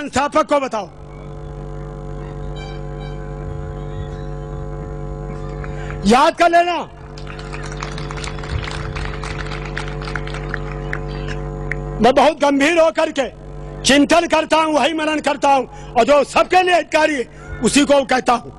संस्थापक को बताओ। याद कर लेना। मैं बहुत गंभीर होकर के चिंतन करता हूं, वही मनन करता हूं, और जो सबके लिए हितकारी है उसी को कहता हूं।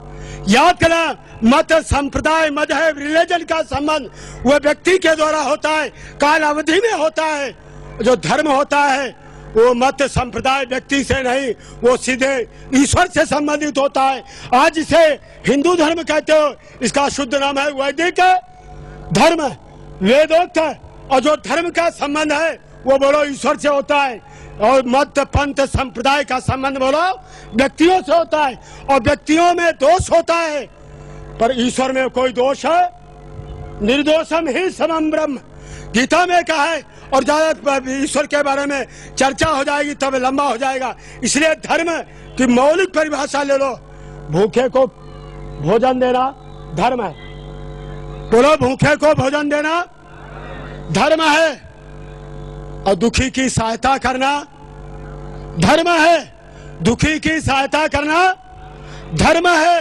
याद करना, मत, संप्रदाय, मजहब, रिलीजन का संबंध वह व्यक्ति के द्वारा होता है, काल अवधि में होता है। जो धर्म होता है वो मत, संप्रदाय, व्यक्ति से नहीं, वो सीधे ईश्वर से संबंधित होता है। आज इसे हिंदू धर्म कहते हो, इसका शुद्ध नाम है वैदिक धर्म, वेदोक्त है। और जो धर्म का संबंध है वो बोलो ईश्वर से होता है, और मत, पंथ, संप्रदाय का संबंध बोलो व्यक्तियों से होता है। और व्यक्तियों में दोष होता है, पर ईश्वर में कोई दोष है? निर्दोषम ही समम ब्रह्म, गीता में कहा है। और ज्यादा ईश्वर के बारे में चर्चा हो जाएगी तब लंबा हो जाएगा, इसलिए धर्म की मौलिक परिभाषा ले लो। भूखे को भोजन देना धर्म है, बोलो भूखे को भोजन देना धर्म है। और दुखी की सहायता करना धर्म है, दुखी की सहायता करना धर्म है।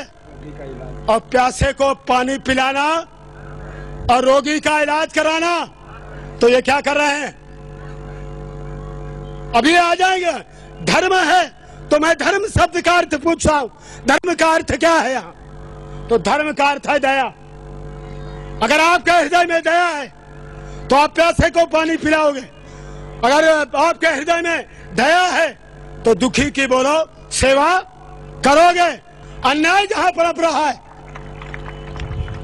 और प्यासे को पानी पिलाना और रोगी का इलाज कराना, तो ये क्या कर रहे हैं? अभी आ जाएंगे। धर्म है तो मैं धर्म शब्द का अर्थ पूछ रहा हूं, धर्म का अर्थ क्या है यहाँ? तो धर्म का अर्थ है दया। अगर आपके हृदय में दया है तो आप प्यासे को पानी पिलाओगे। अगर आपके हृदय में दया है तो दुखी की बोलो सेवा करोगे। अन्याय जहां पनप रहा है,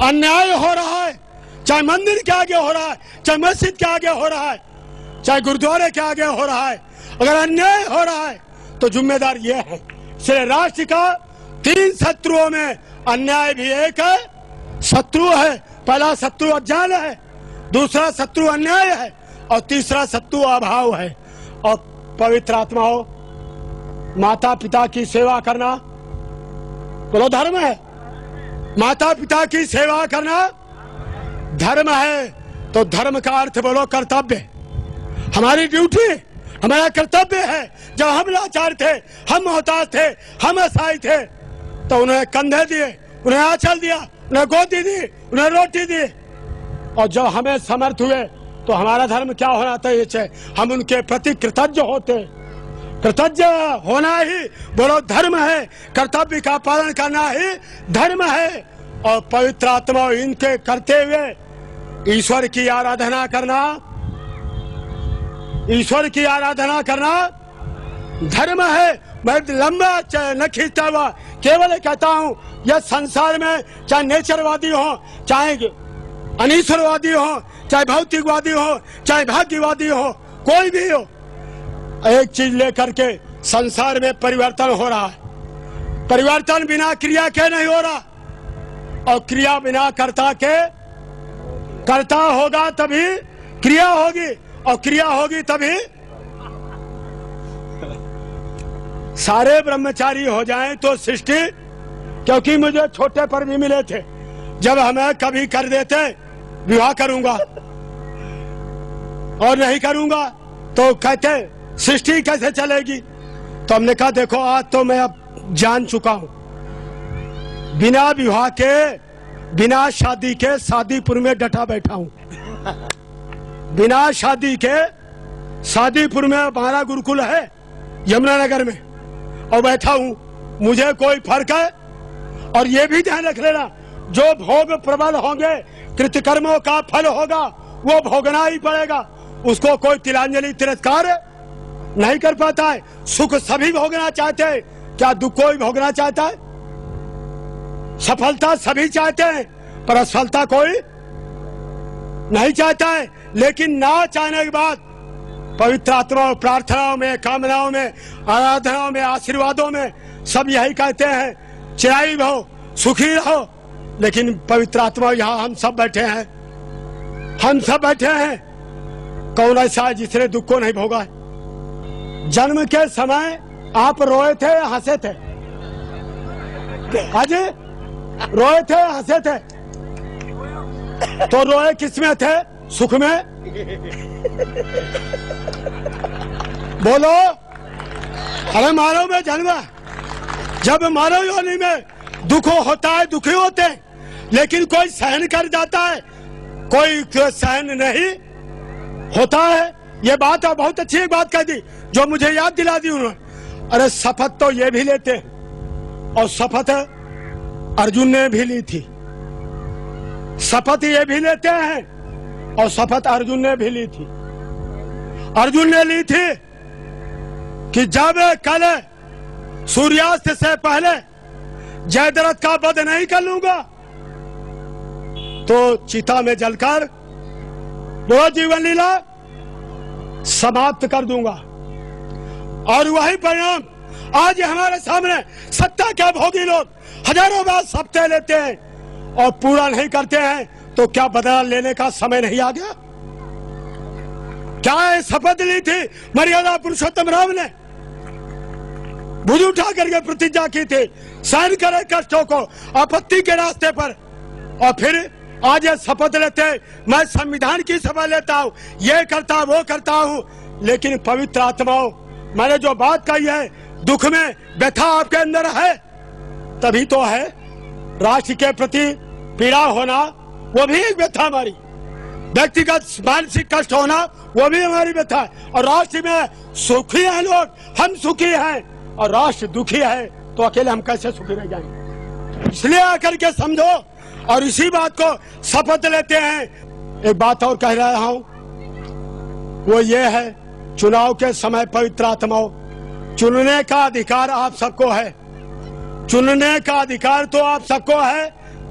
अन्याय हो रहा है, चाहे मंदिर के आगे हो रहा है, चाहे मस्जिद के आगे हो रहा है, चाहे गुरुद्वारे के आगे हो रहा है, अगर अन्याय हो रहा है तो जिम्मेदार ये है। इसलिए राष्ट्र का 3 शत्रुओं में अन्याय भी एक है, शत्रु है। पहला शत्रु अज्ञान है, दूसरा शत्रु अन्याय है, और तीसरा शत्रु अभाव है। और पवित्र आत्मा हो, माता पिता की सेवा करना बोलो धर्म है। माता पिता की सेवा करना धर्म है। तो धर्म का अर्थ बोलो कर्तव्य। हमारी ड्यूटी, हमारा कर्तव्य है। जब हम लाचार थे, हम मोहताज थे, हम असहाय थे, तो उन्हें कंधे दिए, उन्हें आंचल दिया, उन्हें गोदी दी, उन्हें रोटी दी। और जब हमें समर्थ हुए तो हमारा धर्म क्या होना चाहिए? हम उनके प्रति कृतज्ञ होते। कृतज्ञ होना ही बोलो धर्म है। कर्तव्य का पालन करना ही धर्म है। और पवित्र आत्मा इनके करते हुए ईश्वर की आराधना करना, ईश्वर की आराधना करना धर्म है। मैं लंबा न खींचता हुआ केवल कहता हूं, यह संसार में चाहे नेचरवादी हो, चाहे अनीश्वरवादी हो, चाहे भौतिकवादी हो, चाहे भाग्यवादी हो, कोई भी हो, एक चीज लेकर के संसार में परिवर्तन हो रहा है। परिवर्तन बिना क्रिया के नहीं हो रहा, और क्रिया बिना कर्ता के। कर्ता होगा तभी क्रिया होगी, और क्रिया होगी तभी सारे ब्रह्मचारी हो जाएं तो सृष्टि। क्योंकि मुझे छोटे पर भी मिले थे, जब हमें कभी कर देते विवाह करूंगा और नहीं करूंगा तो कहते सृष्टि कैसे चलेगी। तो हमने कहा देखो आज तो मैं अब जान चुका हूं, बिना विवाह के, बिना शादी के शादीपुर में डटा बैठा हूं। बिना शादी के शादीपुर में हमारा गुरुकुल है यमुनानगर में, और बैठा हूं। मुझे कोई फर्क है? और ये भी ध्यान रख लेना, जो भोग प्रबल होंगे, कृतकर्मों का फल होगा, वो भोगना ही पड़ेगा। उसको कोई तिलांजलि तिरस्कार नहीं कर पाता है। सुख सभी भोगना चाहते हैं, क्या दुख कोई भोगना चाहता है? सफलता सभी चाहते हैं, पर असफलता कोई नहीं चाहता है। लेकिन ना चाहने के बाद पवित्र आत्माओं, प्रार्थनाओं में, कामनाओं में, आराधनाओं में, आशीर्वादों में सब यही कहते हैं चिराई रहो, सुखी रहो। लेकिन पवित्र आत्मा यहाँ हम सब बैठे हैं, हम सब बैठे हैं। कौन ऐसा है जिसने दुख को नहीं भोगा है? जन्म के समय आप रोए थे, हंसे थे? हाजी रोए थे, हंसे थे? तो रोए किस में थे? सुख में? बोलो अरे मानव में जन्म, जब मानव योनि में दुख होता है, दुखी होते हैं, लेकिन कोई सहन कर जाता है, कोई सहन नहीं होता है। ये बात बहुत अच्छी बात कह दी जो मुझे याद दिला दी उन्होंने। अरे शपथ तो ये भी लेते हैं, और शपथ अर्जुन ने भी ली थी, शपथ ये भी लेते हैं, और शपथ अर्जुन ने भी ली थी। अर्जुन ने ली थी कि जब कल सूर्यास्त से पहले जयद्रथ का वध नहीं कर लूंगा तो चिता में जलकर वो जीवन लीला समाप्त कर दूंगा। और वही परिणाम आज हमारे सामने सत्ता के भोगी लोग हजारों बार शपथ लेते हैं और पूरा नहीं करते हैं, तो क्या बदला लेने का समय नहीं आ गया? क्या शपथ ली थी मर्यादा पुरुषोत्तम राम ने, भुज उठा करके प्रतिज्ञा की थी, सहन करे कष्टों को आपत्ति के रास्ते पर, और फिर आज ये शपथ लेते मैं संविधान की शपथ लेता हूँ, ये करता वो करता हूँ। लेकिन पवित्र आत्माओं, मैंने जो बात कही है, दुख में व्यथा आपके अंदर है तभी तो है। राष्ट्र के प्रति पीड़ा होना वो भी एक व्यथा हमारी, व्यक्तिगत मानसिक कष्ट होना वो भी हमारी व्यथा है। और राष्ट्र में सुखी हैं लोग, हम सुखी हैं, और राष्ट्र दुखी है तो अकेले हम कैसे सुखी रह जाएंगे? इसलिए आकर के समझो और इसी बात को शपथ लेते हैं। एक बात और कह रहा हूं, वो ये है, चुनाव के समय पवित्र आत्माओं, चुनने का अधिकार आप सबको है, चुनने का अधिकार तो आप सबको है,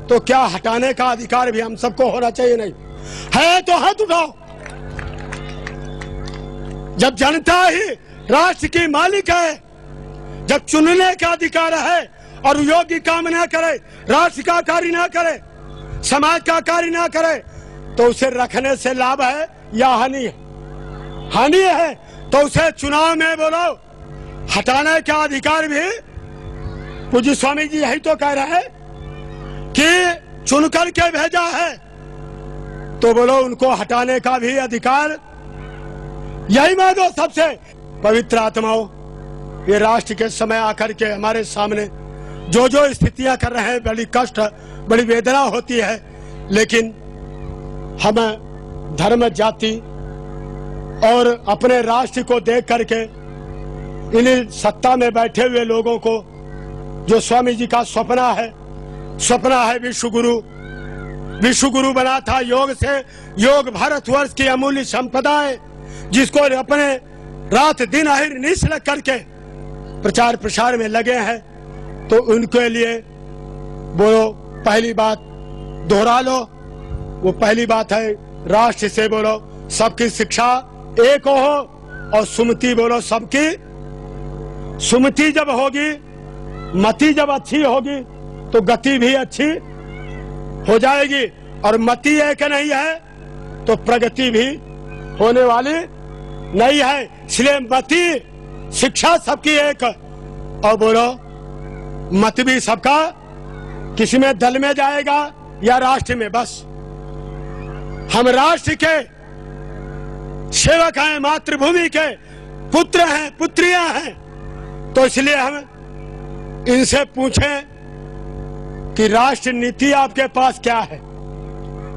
तो क्या हटाने का अधिकार भी हम सबको होना चाहिए? नहीं है तो हाथ उठाओ। जब जनता ही राष्ट्र की मालिक है, जब चुनने का अधिकार है और योग्य काम ना करे, राष्ट्र का कार्य ना करे, समाज का कार्य ना करे, तो उसे रखने से लाभ है या हानि है? हानि है। तो उसे चुनाव में बोलो हटाने का अधिकार भी, पूज्य स्वामी जी यही तो कह रहे हैं कि चुन करके भेजा है, तो बोलो उनको हटाने का भी अधिकार यही मांगो सबसे। पवित्र आत्माओं, ये राष्ट्र के समय आकर के हमारे सामने जो जो स्थितियां कर रहे हैं, बड़ी कष्ट, बड़ी वेदना होती है, लेकिन हम धर्म, जाति और अपने राष्ट्र को देख करके इन सत्ता में बैठे हुए लोगों को, जो स्वामी जी का सपना है विश्व गुरु बना था योग से, योग भारतवर्ष की अमूल्य संपदा है, जिसको अपने रात दिन अहिर्निश लग करके प्रचार प्रसार में लगे हैं। तो उनके लिए बोलो, पहली बात दोहरा लो, वो पहली बात है राष्ट्र से बोलो सबकी शिक्षा एक हो, और सुमति बोलो सबकी। सुमति जब होगी, मति जब अच्छी होगी, तो गति भी अच्छी हो जाएगी, और मति एक नहीं है तो प्रगति भी होने वाली नहीं है। इसलिए मति, शिक्षा सबकी एक, और बोलो मत भी सबका, किसी में दल में जाएगा या राष्ट्र में। बस हम राष्ट्र के सेवक हैं, मातृभूमि के पुत्र हैं, पुत्रियां हैं, तो इसलिए हम इनसे पूछें कि राष्ट्र नीति आपके पास क्या है?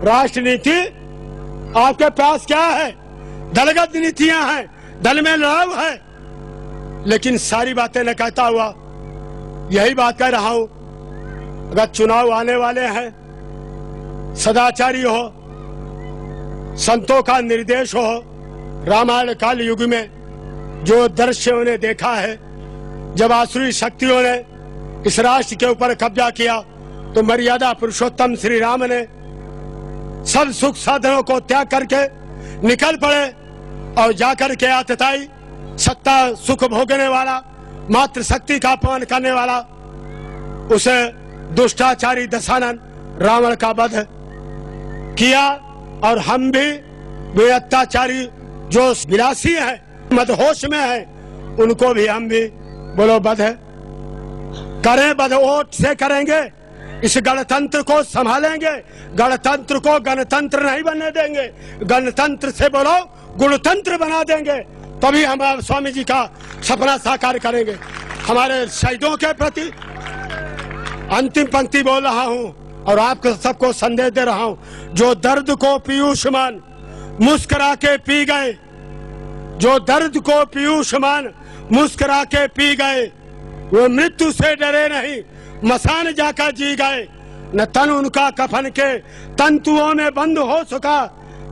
राष्ट्र नीति आपके पास क्या है? दलगत नीतियां हैं, दल में लड़ाव है, लेकिन सारी बातें न कहता हुआ यही बात कह रहा हूं, अगर चुनाव आने वाले हैं, सदाचारी हो, संतों का निर्देश हो, रामायण काल युग में जो दृश्य उन्हें देखा है, जब आसुरी शक्तियों ने इस राष्ट्र के ऊपर कब्जा किया, तो मर्यादा पुरुषोत्तम श्री राम ने सब सुख साधनों को त्याग करके निकल पड़े और जाकर के आतताई सत्ता सुख भोगने वाला, मात्र शक्ति का अपमान करने वाला, उसे दुष्टाचारी दशानन रावण का वध किया। और हम भी अत्याचारी जो विलासी है, मदहोश में है, उनको भी हम भी बोलो वध करें, वध वोट से करेंगे, इस गणतंत्र को संभालेंगे, गणतंत्र को गणतंत्र नहीं बनने देंगे, गणतंत्र से बोलो गुणतंत्र बना देंगे। तभी हम स्वामी जी का सपना साकार करेंगे। हमारे शहीदों के प्रति अंतिम पंक्ति बोल रहा हूं और आपको सबको संदेश दे रहा हूं, जो दर्द को पीयूषमान मुस्कुरा के पी गए, जो दर्द को पीयूषमान मुस्कुरा के पी गए, वो मृत्यु से डरे नहीं, मसान जाकर जी गए। न तन उनका कफन के तंतुओं में बंद हो सका,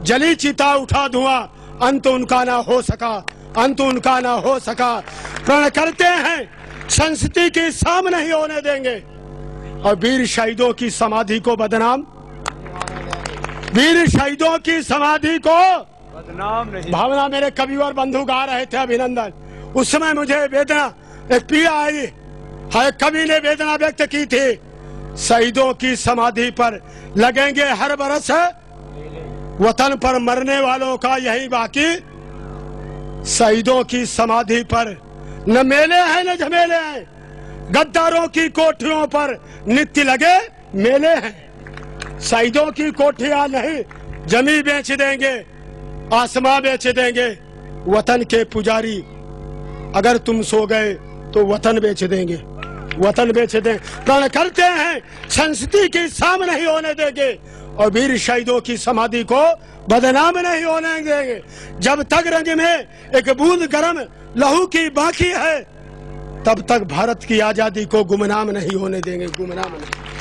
जली चिता उठा धुआं, अंत उनका ना हो सका, अंत उनका ना हो सका। प्रण करते हैं संस्कृति की शाम नहीं होने देंगे और वीर शहीदों की समाधि को बदनाम, वीर शहीदों की समाधि को बदनाम नहीं। भावना मेरे कवि और बंधु गा रहे थे अभिनंदन, उस समय मुझे वेदना, एक पीड़ा आई। हर कवि ने वेदना व्यक्त की थी, शहीदों की समाधि पर लगेंगे हर बरस, वतन पर मरने वालों का यही बाकी। शहीदों की समाधि पर न मेले हैं न झमेले हैं, गद्दारों की कोठियों पर नित्य लगे मेले हैं। शहीदों की कोठियां नहीं, जमी बेच देंगे, आसमां बेच देंगे। वतन के पुजारी अगर तुम सो गए तो वतन बेच देंगे, वतन बेच दें। प्रण करते हैं संस्कृति की शाम नहीं होने देंगे और वीर शहीदों की समाधि को बदनाम नहीं होने देंगे। जब तक रंग में एक बूंद गर्म लहू की बाकी है, तब तक भारत की आजादी को गुमनाम नहीं होने देंगे, गुमनाम नहीं।